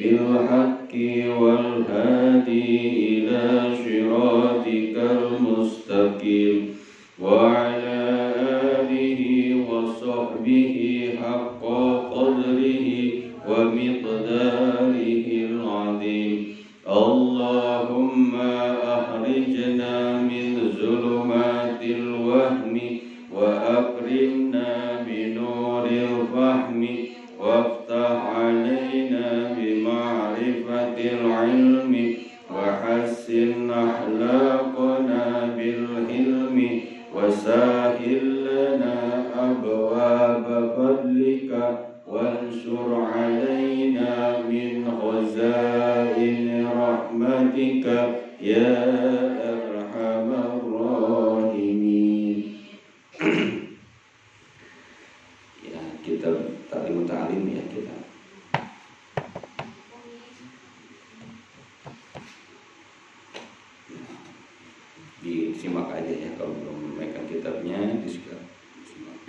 بالحق والهادي إلى صراطك المستقيم وعلى آله وصحبه حق قدره ومقداره العظيم اللهم أخرجنا من ظلمات الوهم وأكرمنا بنور الفهم وافتح علينا بمعرفة العلم وحسن أخلاقنا بالحلم وسهل لنا أبواب فضلك وانشر علينا من خزائن رحمتك يا أرحم الراحمين. Ya, kita ta'lim ta'lim ya kita. Disimak aja ya, kalau belum memegang kitabnya disimak.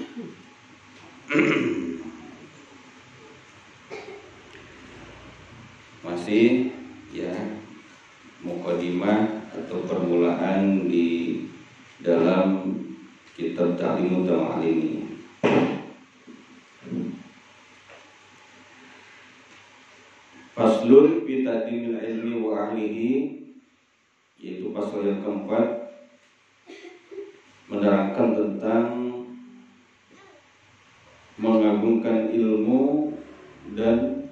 Masih ya mukadimah atau permulaan di dalam kitab Ta'limut Ta'lim ini. Faslun fi taqdimil ilmi wa ahlihi, yaitu pasal yang keempat, menerangkan tentang mengagungkan ilmu dan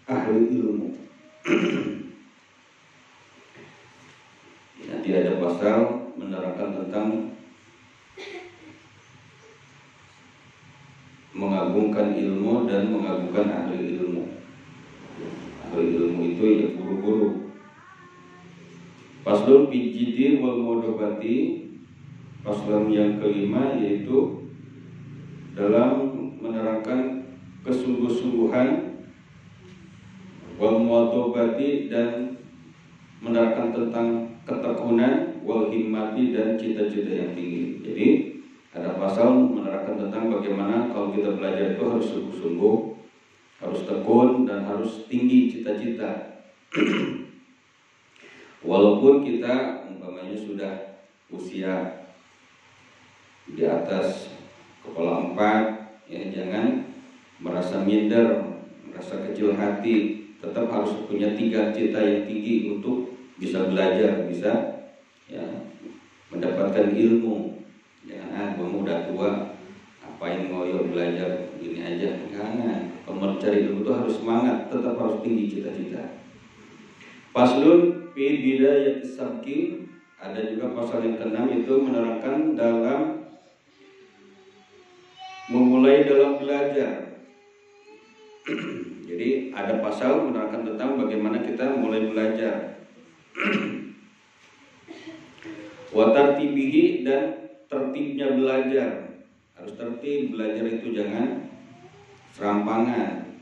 ahli ilmu. Nanti ada pasal menerangkan tentang mengagungkan ilmu dan mengagungkan ahli ilmu. Ahli ilmu itu ya guru-guru. Faslun fi jiddi wal mudhabati, pasal yang kelima yaitu dalam menerangkan kesungguh-sungguhan wal muwadhabati dan menerangkan tentang ketekunan wal himmati dan cita-cita yang tinggi. Jadi ada pasal menerangkan tentang bagaimana kalau kita belajar itu harus sungguh-sungguh, harus tekun dan harus tinggi cita-cita. Walaupun kita umpamanya sudah usia di atas kepala 4, ya jangan merasa minder, merasa kecil hati. Tetap harus punya 3 cita yang tinggi untuk bisa belajar, bisa ya mendapatkan ilmu. Jangan kamu udah tua, apain ngoyo belajar gini aja. Jangan. Kalau mencari ilmu itu harus semangat, tetap harus tinggi cita-cita. Faslun fi bidayatis sabki, ada juga pasal yang ke-6 itu menerangkan dalam memulai dalam belajar. Jadi ada pasal menerangkan tentang bagaimana kita mulai belajar. Wa tartibihi, dan tertibnya belajar. Harus tertib, belajar itu jangan serampangan.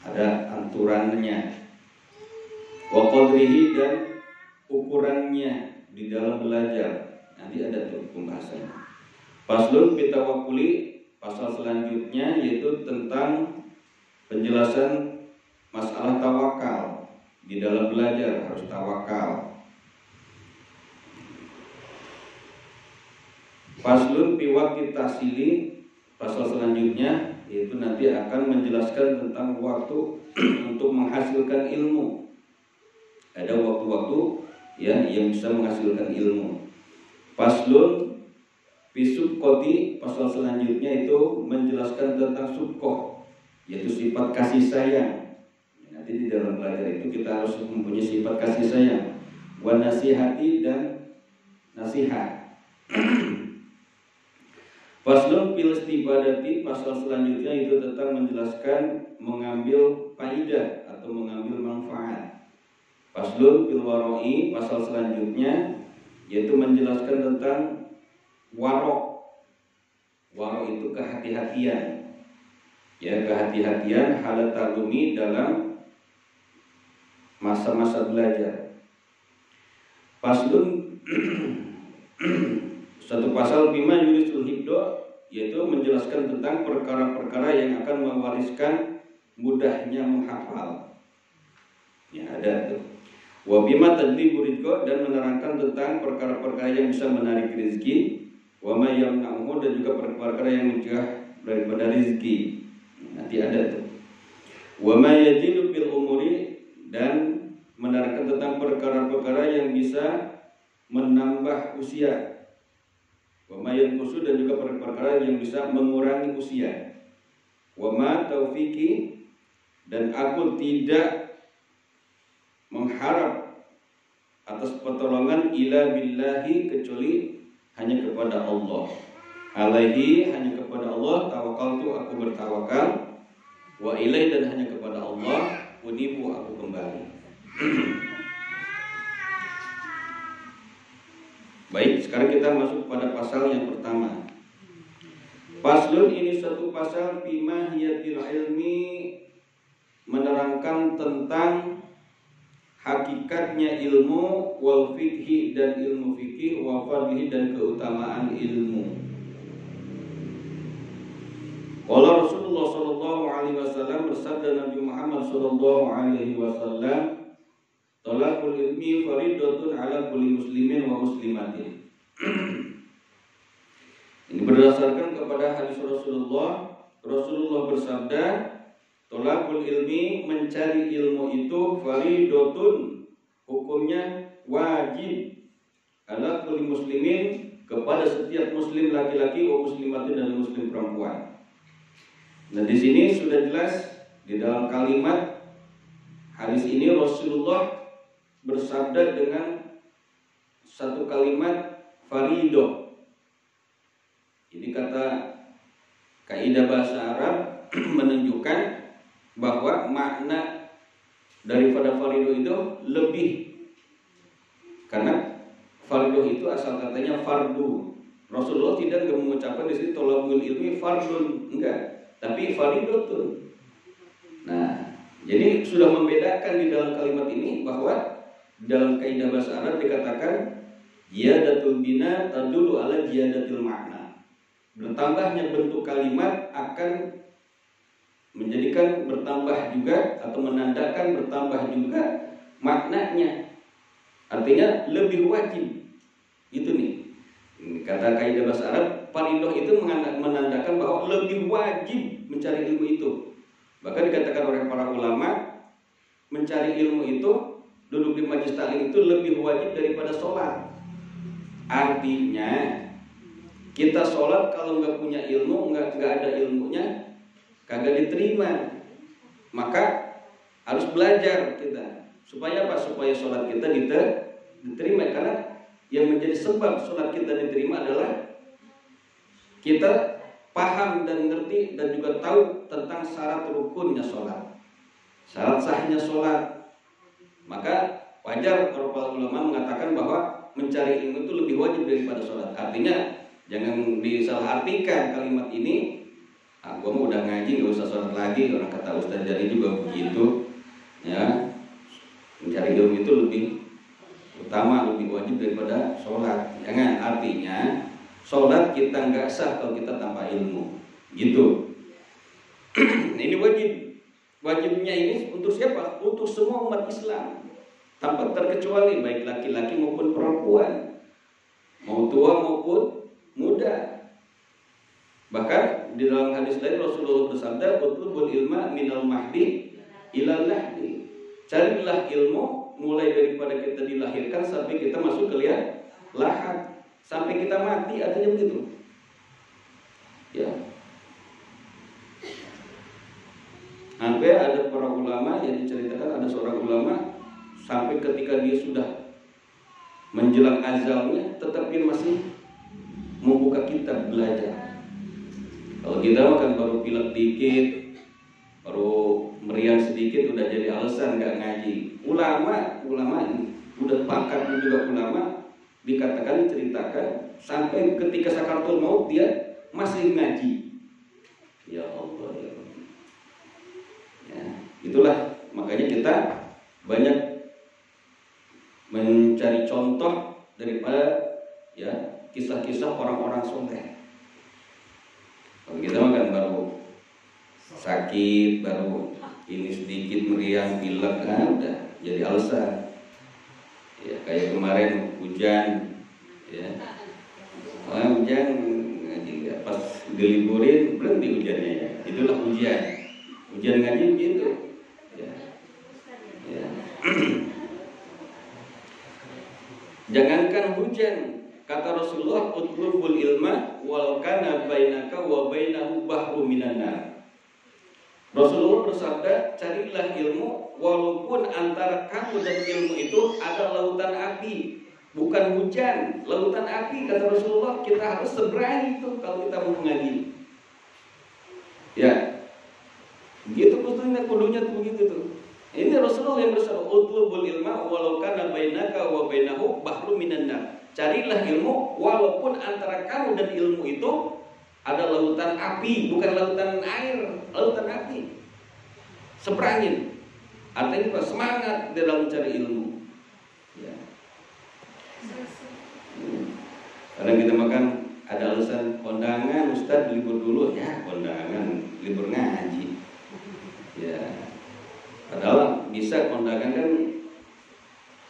Ada aturannya. Wa qadrihi, dan ukurannya di dalam belajar. Nanti ada tuh pembahasannya. Faslun fi tawakkuli, pasal selanjutnya yaitu tentang penjelasan masalah tawakal. Di dalam belajar harus tawakal. Faslun fi waqti tahsili, pasal selanjutnya yaitu nanti akan menjelaskan tentang waktu untuk menghasilkan ilmu. Ada waktu-waktu ya yang bisa menghasilkan ilmu. Faslun fi subqati, pasal selanjutnya itu menjelaskan tentang subqah, yaitu sifat kasih sayang. Nanti di dalam belajar itu kita harus mempunyai sifat kasih sayang. Wa nasihati, dan nasihat. Faslun fil istibadati, pasal selanjutnya itu tentang menjelaskan mengambil faidah atau mengambil manfaat. Faslun fil wara'i, pasal selanjutnya yaitu menjelaskan tentang warok. Warok itu kehati-hatian. Ya, kehati-hatian halat ta'lumi dalam masa-masa belajar. Faslun satu pasal bima yurisul hibdo, yaitu menjelaskan tentang perkara-perkara yang akan mewariskan mudahnya menghafal. Ya ada tuh. Wa bima tadlibu rizqa, dan menerangkan tentang perkara-perkara yang bisa menarik rezeki, wa ma yamna'uhu, dan juga perkara-perkara yang mencegah daripada rezeki. Nanti ada tuh. Wa ma yajidu fil umuri, dan menerangkan tentang perkara-perkara yang bisa menambah usia. Wa ma yanqusu, dan juga perkara-perkara yang bisa mengurangi usia. Wa ma taufiqi, dan aku tidak mengharap atas pertolongan ila billahi, kecuali hanya kepada Allah. Alaihi, hanya kepada Allah, tawakaltu, aku bertawakal. Wa ilai, dan hanya kepada Allah, unibu, aku kembali. Baik, sekarang kita masuk pada pasal yang pertama. Paslun, ini suatu pasal bimahiyatil ilmi, menerangkan tentang hakikatnya ilmu, wal fikhi, dan ilmu fikih, wa fadlihi, dan keutamaan ilmu. Qala Rasulullah sallallahu alaihi wasallam, bersabda Nabi Muhammad sallallahu alaihi wasallam, talaqul ilmi faridatun ala kulli muslimin wa muslimatin. Ini berdasarkan kepada hadis Rasulullah. Rasulullah bersabda, talaqul ilmi, mencari ilmu itu faridatun, hukumnya wajib, ala kulli muslimin, kepada setiap muslim laki-laki, wa muslimatin, dan muslim perempuan. Nah, di sini sudah jelas di dalam kalimat hadis ini Rasulullah bersabda dengan satu kalimat faridoh. Ini kata kaidah bahasa Arab menunjukkan bahwa makna daripada faridoh itu lebih, karena faridoh itu asal katanya fardu. Rasulullah tidak mengucapkan di sini tolabul ilmi fardun, enggak, tapi faridotun. Nah, jadi sudah membedakan di dalam kalimat ini bahwa dalam kaidah bahasa Arab dikatakan ziyadatul bina tadullu ala ziyadatil makna. Bertambahnya bentuk kalimat akan menjadikan bertambah juga, atau menandakan bertambah juga maknanya. Artinya lebih wajib. Itu nih. Kata kaidah bahasa Arab, faridoh itu menandakan bahwa lebih wajib mencari ilmu itu. Bahkan dikatakan oleh para ulama, mencari ilmu itu, duduk di majelis taklim itu lebih wajib daripada sholat. Artinya kita sholat kalau nggak punya ilmu, nggak ada ilmunya, kagak diterima. Maka harus belajar kita. Supaya apa? Supaya sholat kita diterima. Karena yang menjadi sebab sholat kita diterima adalah kita paham dan ngerti dan juga tahu tentang syarat rukunnya sholat, syarat sahnya sholat. Maka wajar kalau para ulama mengatakan bahwa mencari ilmu itu lebih wajib daripada sholat. Artinya jangan disalahartikan kalimat ini. Gua mau udah ngaji nggak usah sholat lagi. Orang kata Ustaz Jali juga begitu. Ya, mencari ilmu itu lebih utama, lebih wajib daripada sholat. Jangan, artinya sholat kita nggak sah kalau kita tanpa ilmu. Gitu. Ini wajib. Wajibnya ini untuk siapa? Untuk semua umat Islam, tanpa terkecuali, baik laki-laki maupun perempuan, mau tua maupun muda. Bahkan di dalam hadis lain Rasulullah bersabda, "Utlubul ilma minal mahdi ilal lahdi." Carilah ilmu mulai daripada kita dilahirkan sampai kita masuk ke liang lahat, sampai kita mati, artinya begitu. Ya. Sampai ada para ulama yang diceritakan, ada seorang ulama sampai ketika dia sudah menjelang azalnya tetap dia masih membuka kitab belajar. Kalau kita kan baru pilek dikit, baru meriang sedikit udah jadi alasan nggak ngaji. Ulama ini udah pakar juga ulama, dikatakan, diceritakan sampai ketika sakaratul maut dia masih ngaji. Ya Allah, ya Allah. Ya, itulah makanya kita banyak mencari contoh daripada ya kisah-kisah orang-orang soleh. Kalau kita makan baru sakit, baru ini sedikit meriang, pilek, udah jadi alasan. Ya, kayak kemarin hujan, ya. Hujan ngaji, pas diliburin berhenti hujannya, ya. Itulah hujan. Hujan ngaji gitu. Ya. Ya. Jangankan hujan, kata Rasulullah, utlubul ilma walau kana bainaka wa bainahu bahru minan nar. Rasulullah bersabda, carilah ilmu walaupun antara kamu dan ilmu itu ada lautan api, bukan hujan, lautan api. Kata Rasulullah, kita harus seberangi itu kalau kita mau mengaji. Ya, begitu kudunya tuh begitu tuh. Ini Rasulullah yang bersabda, utlubul ilma walau kana bainaka wa bainahu bahru minan nar. Carilah ilmu walaupun antara kamu dan ilmu itu ada lautan api, bukan lautan air, lautan api. Seberangin. Artinya apa? Semangat dalam mencari ilmu. Ya. Kadang kita makan ada alasan kondangan, Ustaz libur dulu, ya kondangan, libur ngaji. Ya. Padahal bisa kondangan kan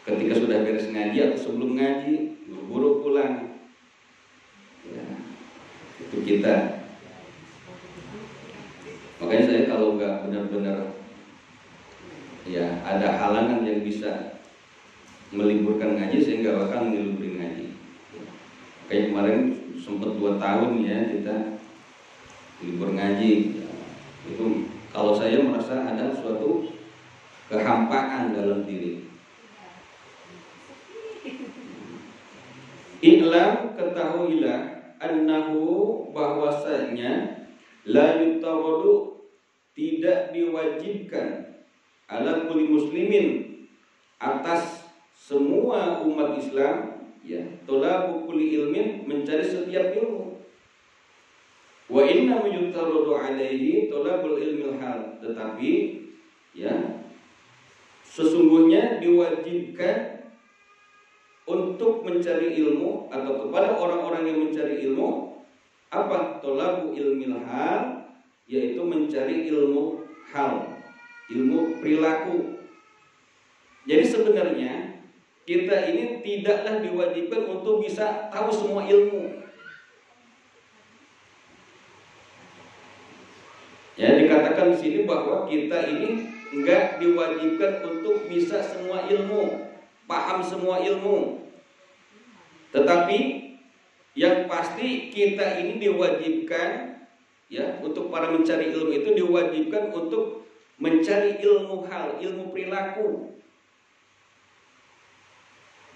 ketika sudah beres ngaji atau sebelum ngaji, buru-buru pulang. Ya. Itu kita. Makanya saya kalau nggak benar-benar ya ada halangan yang bisa meliburkan ngaji, saya nggak bakal ngeliburin ngaji. Kayak kemarin sempat 2 tahun ya kita libur ngaji. Itu kalau saya merasa ada suatu kehampaan dalam diri. I'lam, ketahuilah, annahu, bahwasanya la yutaradu, tidak diwajibkan, ala kulli muslimin, atas semua umat Islam, ya, talabu kulli ilmin, mencari setiap ilmu. Wa inna yutaradu alaihi talabul ilmil hal, tetapi ya sesungguhnya diwajibkan untuk mencari ilmu atau kepada orang-orang yang mencari ilmu apa? Thalabu ilmil hal, yaitu mencari ilmu hal, ilmu perilaku. Jadi sebenarnya kita ini tidaklah diwajibkan untuk bisa tahu semua ilmu. Ya, dikatakan di sini bahwa kita ini enggak diwajibkan untuk bisa semua ilmu, paham semua ilmu. Tetapi yang pasti kita ini diwajibkan, ya, untuk para mencari ilmu itu diwajibkan untuk mencari ilmu hal, ilmu perilaku.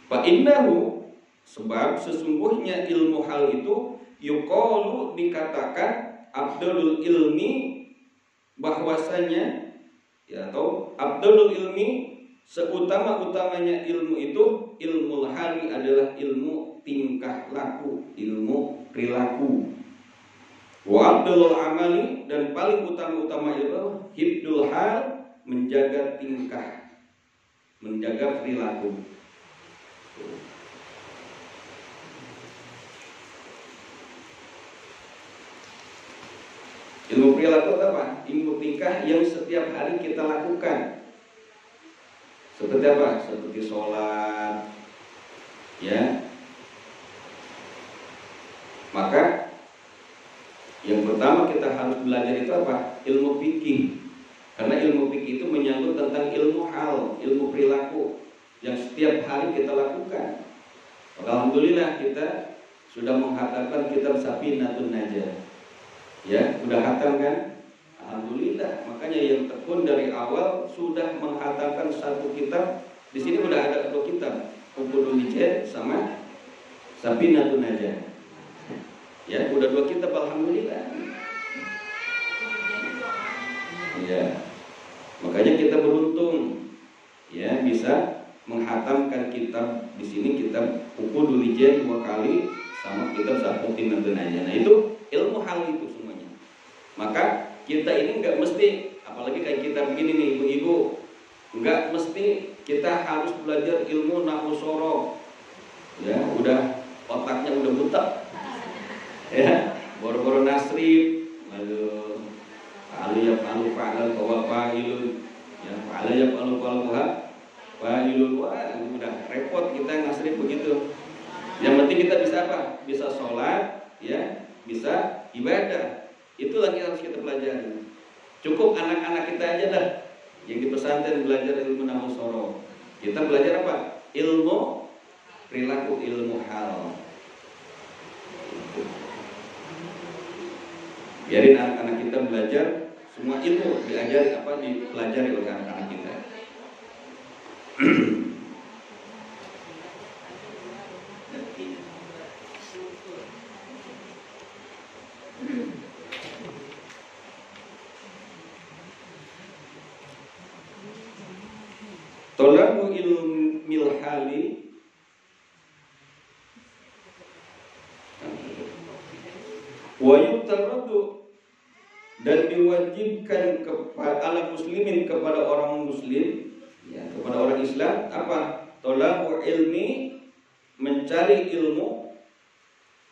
Fa innahu, sebab sesungguhnya ilmu hal itu yuqalu, dikatakan afdalul ilmi, bahwasanya ya, atau afdalul ilmi, seutama-utamanya ilmu itu ilmu hali, adalah ilmu tingkah laku, ilmu perilaku. Wa afdalul amali, dan paling utama-utama ilmu hibdul hal, menjaga tingkah, menjaga perilaku. Ilmu perilaku apa? Ilmu tingkah yang setiap hari kita lakukan. Seperti apa? Seperti sholat, ya. Maka yang pertama kita harus belajar itu apa? Ilmu fikih. Karena ilmu fikih itu menyangkut tentang ilmu hal, ilmu perilaku yang setiap hari kita lakukan. Maka alhamdulillah kita sudah menghatamkan kitab Safinatun Najah. Ya, udah hatam kan? Alhamdulillah. Makanya yang tekun dari awal sudah menghatamkan satu kitab. Di sini udah ada 2 kitab, Uqudul Hijab sama Safinatun Najah. Ya, udah 2 kitab, alhamdulillah. Ya. Makanya kita beruntung ya bisa menghatamkan kitab. Di sini kitab Uqudul Hijab 2 kali sama kitab Safinatun Najah. Nah, itu ilmu hal itu semuanya. Maka kita ini nggak mesti, apalagi kayak kita begini nih ibu-ibu, nggak mesti kita harus belajar ilmu nahwu sorof. Ya, udah otaknya udah butek. Ya, boro-boro nasrib, lalu alu ya palu fa'al wa fa'ilun, ya fa'al ya palu ha. Fa'ilun, wah udah repot kita ngasri begitu. Yang penting kita bisa apa? Bisa sholat, ya, bisa ibadah. Itulah yang harus kita pelajari. Cukup anak-anak kita aja dah yang di pesantren belajar ilmu nahwu sorof. Kita belajar apa? Ilmu perilaku, ilmu hal. Biarin anak-anak kita belajar semua ilmu, diajari apa, dipelajari oleh anak-anak kita. Tolabu ilmil hali wa yutaradu, dan diwajibkan kepada muslimin, kepada orang muslim, ya, kepada orang Islam apa? Tolabu ilmi, mencari ilmu,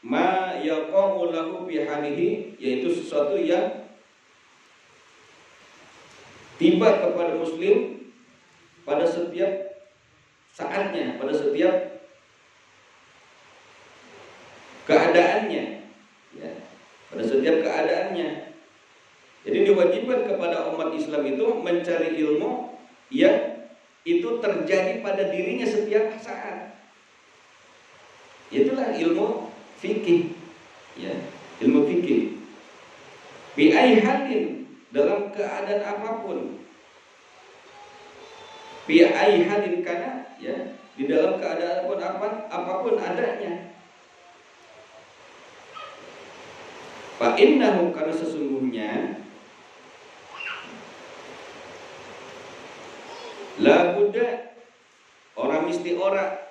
ma yaqa'u lahu fi halihi, yaitu sesuatu yang tiba kepada muslim pada setiap saatnya, pada setiap keadaannya, ya, pada setiap keadaannya. Jadi diwajibkan kepada umat Islam itu mencari ilmu yang itu terjadi pada dirinya setiap saat. Itulah ilmu fikih, ya, ilmu fikih. Bi ai halin, dalam keadaan apapun. Bi ai halin, karena ya di dalam keadaan apapun adanya. Fa innahu, karena sesungguhnya la budda, orang mesti ora.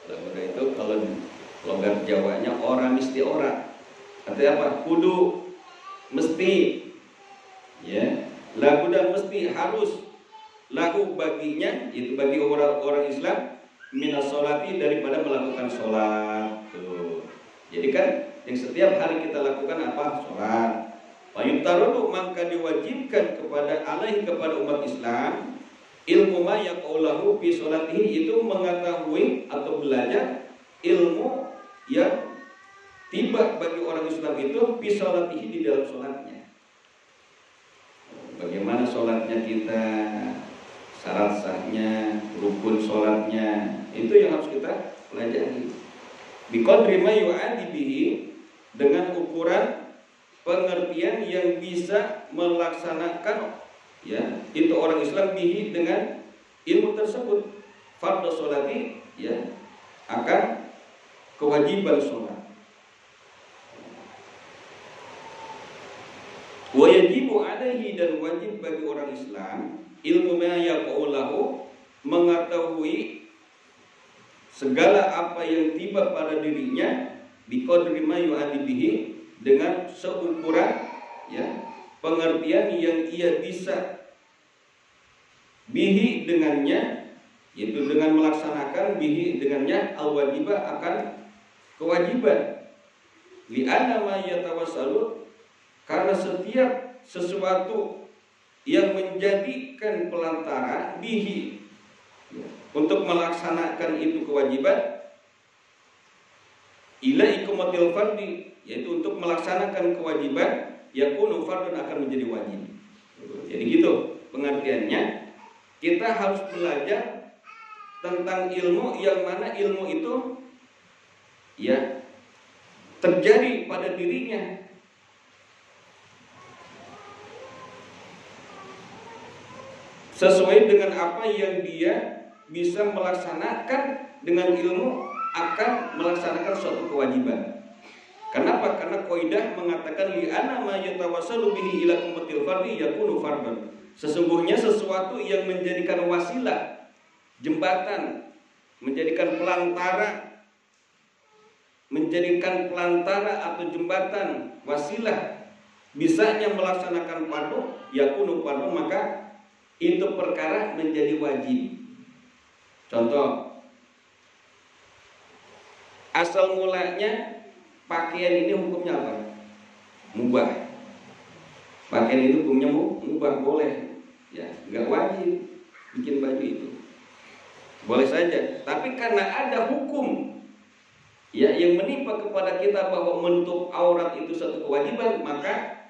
La budda itu kalau logat Jawanya orang mesti ora. Artinya apa? Kudu, mesti. Ya, la budda mesti, harus, lahu baginya, itu bagi orang Islam, minas sholati, daripada melakukan sholat. Tuh. Jadi kan yang setiap hari kita lakukan apa? Sholat. Fayutarudu, maka diwajibkan kepada umat Islam ilmu ma yaqaulahu fi sholatihi, itu mengetahui atau belajar ilmu yang tiba bagi orang Islam itu fi sholatihi, di dalam sholatnya. Bagaimana sholatnya kita, syarat sahnya, rukun sholatnya, itu yang harus kita pelajari. Biqadri ma yu'adi bihi, dengan ukuran pengertian yang bisa melaksanakan, ya, itu orang Islam bihi, dengan ilmu tersebut, fardhu sholati, ya, akan kewajiban sholat. Wa yajibu alaihi, dan wajib bagi orang Islam ilmu ma yaqaulahu, mengetahui segala apa yang tiba pada dirinya, biqadri ma yu'adi bihi, dengan seukuran, ya, pengertian yang ia bisa bihi, dengannya, yaitu dengan melaksanakan, bihi, dengannya, al-wajibah, akan kewajiban. Li'anna ma yatawassalu, karena setiap sesuatu yang menjadikan pelantara bihi, ya, untuk melaksanakan itu kewajiban, ila ikumatil fardi, yaitu untuk melaksanakan kewajiban, yakunu fardun, akan menjadi wajib. Jadi gitu pengertiannya. Kita harus belajar tentang ilmu yang mana ilmu itu, ya, terjadi pada dirinya. Sesuai dengan apa yang dia bisa melaksanakan dengan ilmu, akan melaksanakan suatu kewajiban. Kenapa? Karena kaidah mengatakan li'anna ma yatawassalu bihi ila ummatil fardhi yakunu fardhan. Sesungguhnya sesuatu yang menjadikan wasilah, jembatan, menjadikan pelantara atau jembatan, wasilah, bisanya melaksanakan fardu, yakunu fardu, maka itu perkara menjadi wajib. Contoh, asal mulanya pakaian ini hukumnya apa? Mubah. Pakaian itu hukumnya mubah, boleh, ya, nggak wajib bikin baju itu. boleh saja. Tapi karena ada hukum ya yang menimpa kepada kita bahwa menutup aurat itu satu kewajiban, maka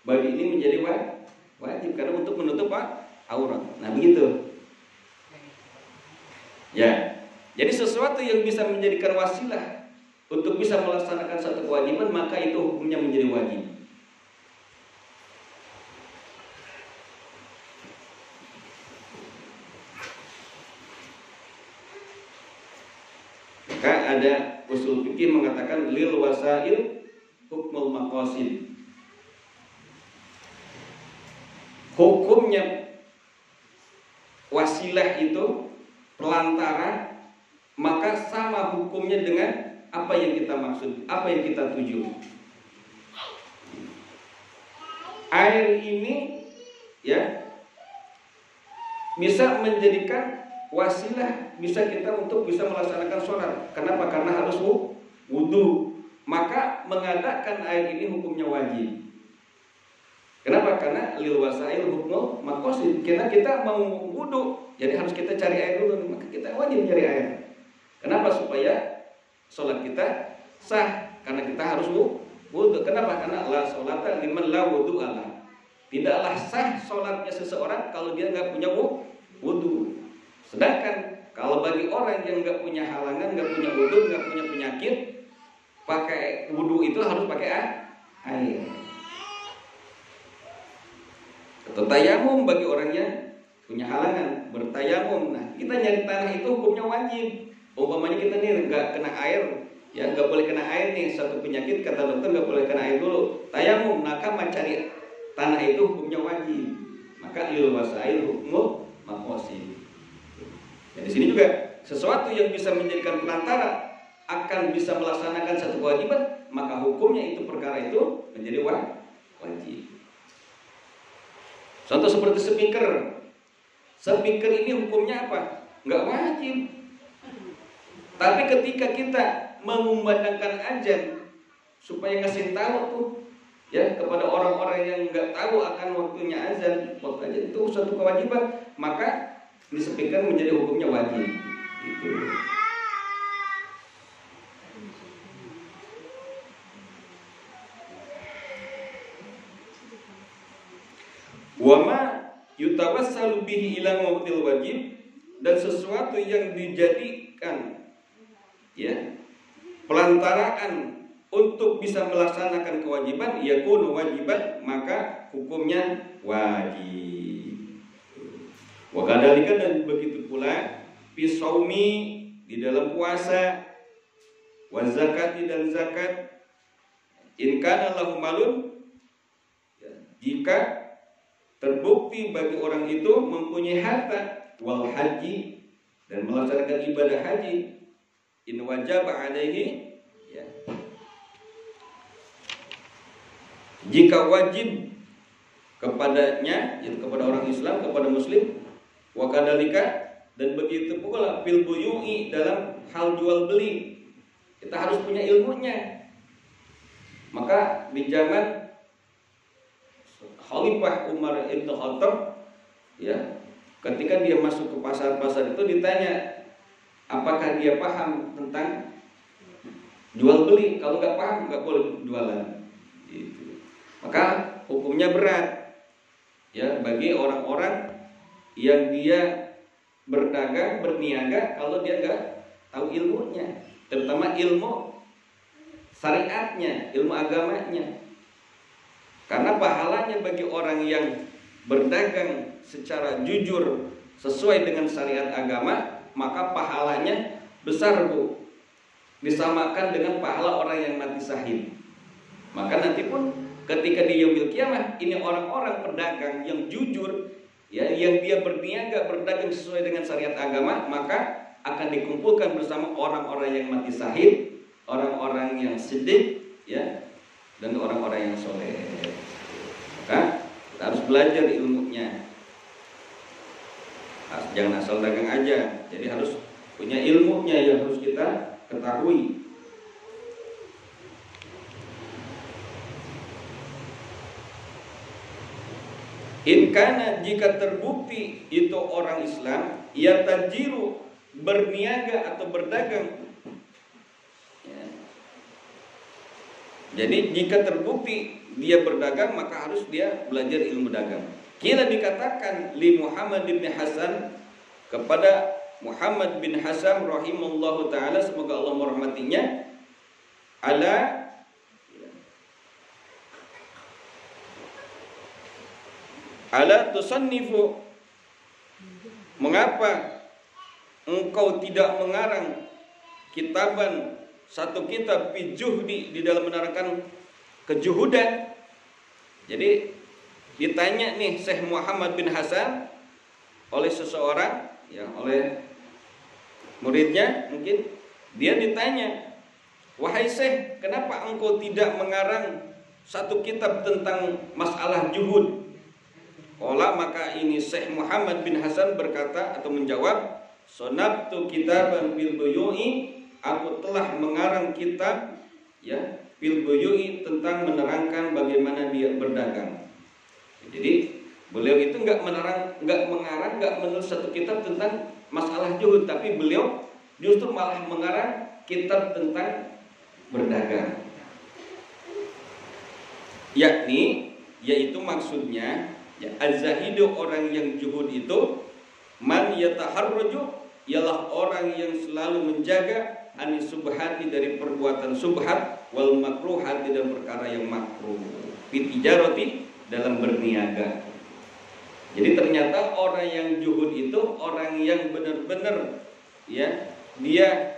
bagi ini menjadi wajib karena untuk menutup aurat. Nah begitu. Ya, jadi sesuatu yang bisa menjadikan wasilah untuk bisa melaksanakan satu kewajiban, maka itu hukumnya menjadi wajib. Maka ada usul fikih mengatakan lil wasail hukmul maqasid. Hukumnya wasilah itu pelantara, maka sama hukumnya dengan apa yang kita maksud, apa yang kita tuju. Air ini ya bisa menjadikan wasilah, bisa kita untuk bisa melaksanakan sholat. Kenapa? Karena harus wudu. Maka mengadakan air ini hukumnya wajib. Kenapa? Karena lil wasail hukmul maqasid. Karena kita mau wudu, jadi harus kita cari air dulu. Maka kita wajib cari air. Kenapa? Supaya sholat kita sah. Karena kita harus wudu. Kenapa? Karena la sholata liman la wudu ala. Tidaklah sah sholatnya seseorang kalau dia nggak punya wudu. Sedangkan kalau bagi orang yang nggak punya halangan, nggak punya wudu, nggak punya penyakit, pakai wudu itu harus pakai air. Atau tayamum bagi orang yang punya halangan, bertayamum. Nah, kita nyari tanah itu hukumnya wajib. Umpamanya kita nih nggak kena air, ya nggak boleh kena air nih, satu penyakit kata dokter nggak boleh kena air dulu. Tayamum, maka mencari tanah itu hukumnya wajib. Maka lil wasail hukmul maqasid. Dan di sini juga sesuatu yang bisa menjadikan pelantara akan bisa melaksanakan satu kewajiban, maka hukumnya itu perkara itu menjadi wajib. Contoh seperti speaker. Speaker ini hukumnya apa? Nggak wajib. Tapi ketika kita mengumandangkan azan supaya ngasih tahu tuh ya kepada orang-orang yang nggak tahu akan waktunya azan, waktu azan itu suatu kewajiban, maka di speaker menjadi hukumnya wajib. Gitu. Wama yutawassalu bihi ila mawtil wajib, dan sesuatu yang dijadikan ya pelantaraan untuk bisa melaksanakan kewajiban, yakunu wajiban, maka hukumnya wajib. Wa kadzalika, dan begitu pula fisaumi, di dalam puasa, wa zakati, dan zakat, in kana lahu malun, jika terbukti bagi orang itu mempunyai harta, wal haji, dan melaksanakan ibadah haji, in wajaba alaihi, ya, jika wajib kepadanya, yaitu kepada orang Islam, kepada muslim, wa kadzalika, dan begitu pula fil buyu'i, dalam hal jual beli, kita harus punya ilmunya. Maka di zaman Khalifah Umar ibn Khattab, ya, ketika dia masuk ke pasar-pasar itu ditanya apakah dia paham tentang jual beli. Kalau nggak paham nggak boleh jualan. Gitu. Maka hukumnya berat, ya, bagi orang-orang yang dia berdagang, berniaga, kalau dia nggak tahu ilmunya, terutama ilmu syariatnya, ilmu agamanya. Karena pahalanya bagi orang yang berdagang secara jujur sesuai dengan syariat agama, maka pahalanya besar, Bu. Disamakan dengan pahala orang yang mati syahid. Maka nanti pun ketika di yaumil kiamah, ini orang-orang pedagang yang jujur, ya, yang dia berniaga, berdagang sesuai dengan syariat agama, maka akan dikumpulkan bersama orang-orang yang mati syahid, orang-orang yang siddiq, ya, dan orang-orang yang soleh. Maka kita harus belajar ilmunya. Jangan asal dagang aja. Jadi harus punya ilmunya yang harus kita ketahui. In kana, jika terbukti itu orang Islam, ya tajiru, berniaga atau berdagang. Ya. Jadi jika terbukti dia berdagang, maka harus dia belajar ilmu dagang. Kila dikatakan li Muhammad bin Hasan, kepada Muhammad bin Hasan rahimallahu taala, semoga Allah merahmatinya, ala tusannifu, mengapa engkau tidak mengarang kitaban, satu kitab fi juhdi, di dalam menerangkan kejuhudan. Jadi ditanya nih Syekh Muhammad bin Hasan oleh seseorang, ya, oleh muridnya mungkin, dia ditanya, wahai Syekh, kenapa engkau tidak mengarang satu kitab tentang masalah juhud? Qala, maka ini Syekh Muhammad bin Hasan berkata atau menjawab, sonabtu kitaban bil buyu'i, aku telah mengarang kitab, ya, bil buyu'i, tentang menerangkan bagaimana dia berdagang. Jadi beliau itu nggak mengarang, nggak menulis satu kitab tentang masalah juhud, tapi beliau justru malah mengarang kitab tentang berdagang. Yaitu maksudnya, ya, az-zahidu, orang yang juhud itu, man yataharraju, ialah orang yang selalu menjaga anis subhati, dari perbuatan subhat, wal makruhati, dan perkara yang makruh, fitijarati, dalam berniaga. Jadi ternyata orang yang juhud itu orang yang benar-benar, ya, dia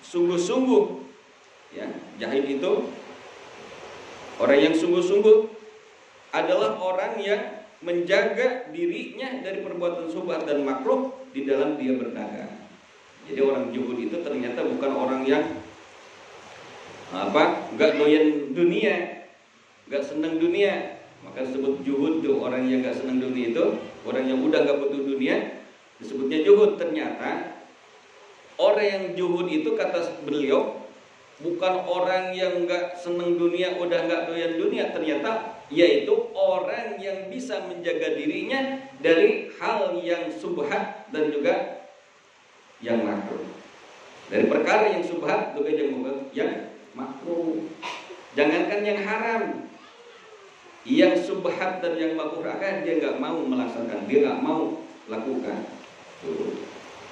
sungguh-sungguh, ya, jahid itu orang yang sungguh-sungguh adalah orang yang menjaga dirinya dari perbuatan subhat dan makruh di dalam dia berdagang. Jadi orang juhud itu ternyata bukan orang yang nggak doyan dunia, nggak senang dunia. Maka disebut juhud tuh, orang yang nggak senang dunia itu, orang yang udah nggak butuh dunia, disebutnya juhud. Ternyata orang yang juhud itu, kata beliau, bukan orang yang nggak senang dunia, udah nggak doyan dunia. Ternyata yaitu orang yang bisa menjaga dirinya dari hal yang subhat dan juga yang makruh. Dari perkara yang subhat juga yang makruh. Jangankan yang haram, yang subhat dan yang makruh akan dia nggak mau melaksanakan, dia nggak mau lakukan.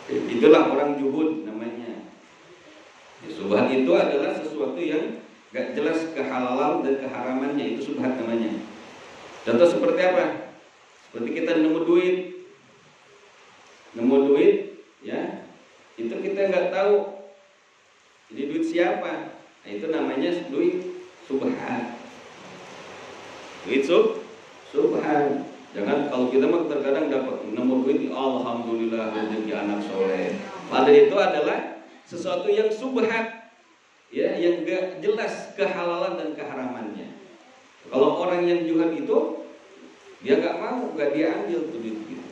Itulah orang juhud namanya. Ya, subhat itu adalah sesuatu yang nggak jelas kehalalan dan keharamannya, itu subhat namanya. Contoh seperti apa? Seperti kita nemu duit, ya, itu kita nggak tahu ini duit siapa. Nah, itu namanya duit subhat. Duit subhan. Jangan kalau kita mah terkadang dapat nemu duit, alhamdulillah rezeki anak soleh. Padahal itu adalah sesuatu yang subhat, ya, yang gak jelas kehalalan dan keharamannya. Kalau orang yang juhud itu, dia gak mau, gak dia ambil tuh duit itu.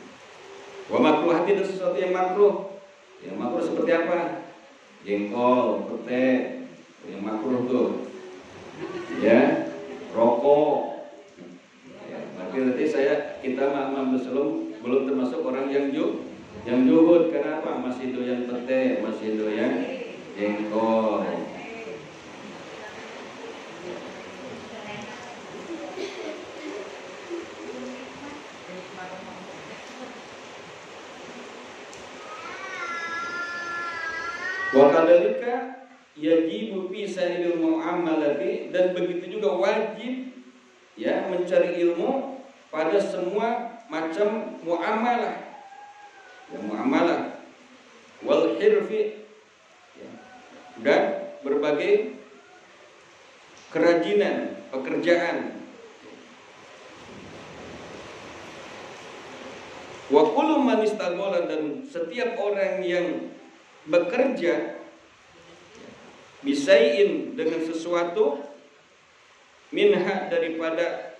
Wa makruh, hati itu sesuatu yang makruh. Yang makruh seperti apa? Jengkol, pete, yang makruh tuh, ya, rokok. Berarti kita belum termasuk orang yang juhud. Kenapa? Masih doyan pete, masih doyan jengkol. Wa kadzalika yajibu fi sa'iril mu'amalati, dan begitu juga wajib, ya, mencari ilmu pada semua macam muamalah, ya, muamalah wal hirfi, ya, dan berbagai kerajinan, pekerjaan. Wa kullu man istaghala, dan setiap orang yang bekerja bisaiin, dengan sesuatu, minha, daripada,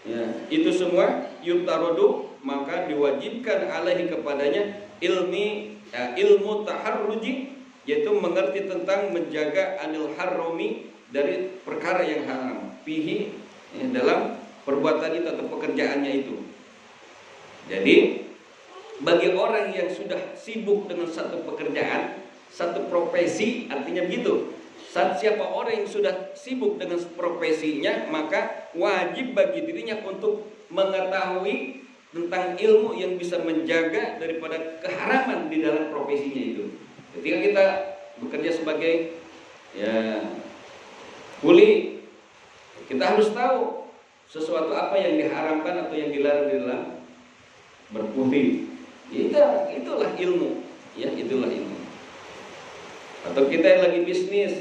ya, itu semua, yutarodu, maka diwajibkan alaihi, kepadanya, ilmu taharruji, yaitu mengerti tentang menjaga anil harrami, dari perkara yang haram, fihi, ya, dalam perbuatan itu atau pekerjaannya itu. Jadi bagi orang yang sudah sibuk dengan satu pekerjaan, satu profesi, artinya begitu. Siapa orang yang sudah sibuk dengan profesinya, maka wajib bagi dirinya untuk mengetahui tentang ilmu yang bisa menjaga daripada keharaman di dalam profesinya itu. Ketika kita bekerja sebagai kuli, kita harus tahu sesuatu apa yang diharamkan atau yang dilarang di dalam berkuli. Itulah ilmu, itulah ilmu. Atau kita yang lagi bisnis,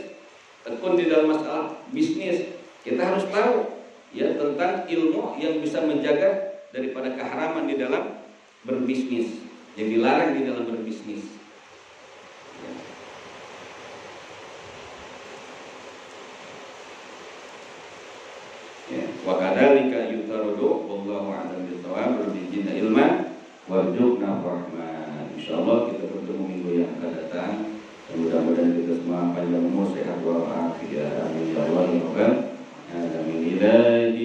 tekun di dalam masalah bisnis, kita harus tahu tentang ilmu yang bisa menjaga daripada keharaman di dalam berbisnis, yang dilarang di dalam berbisnis. Wa kadzalika yutarudu wallahu a'lam bishawab bidzina ilman warzuqna rahman. Insyaallah kita bertemu minggu yang akan datang. Mudah-mudahan kita semua panjang umur, sehat walafiat. Amin ya Allah. Amin.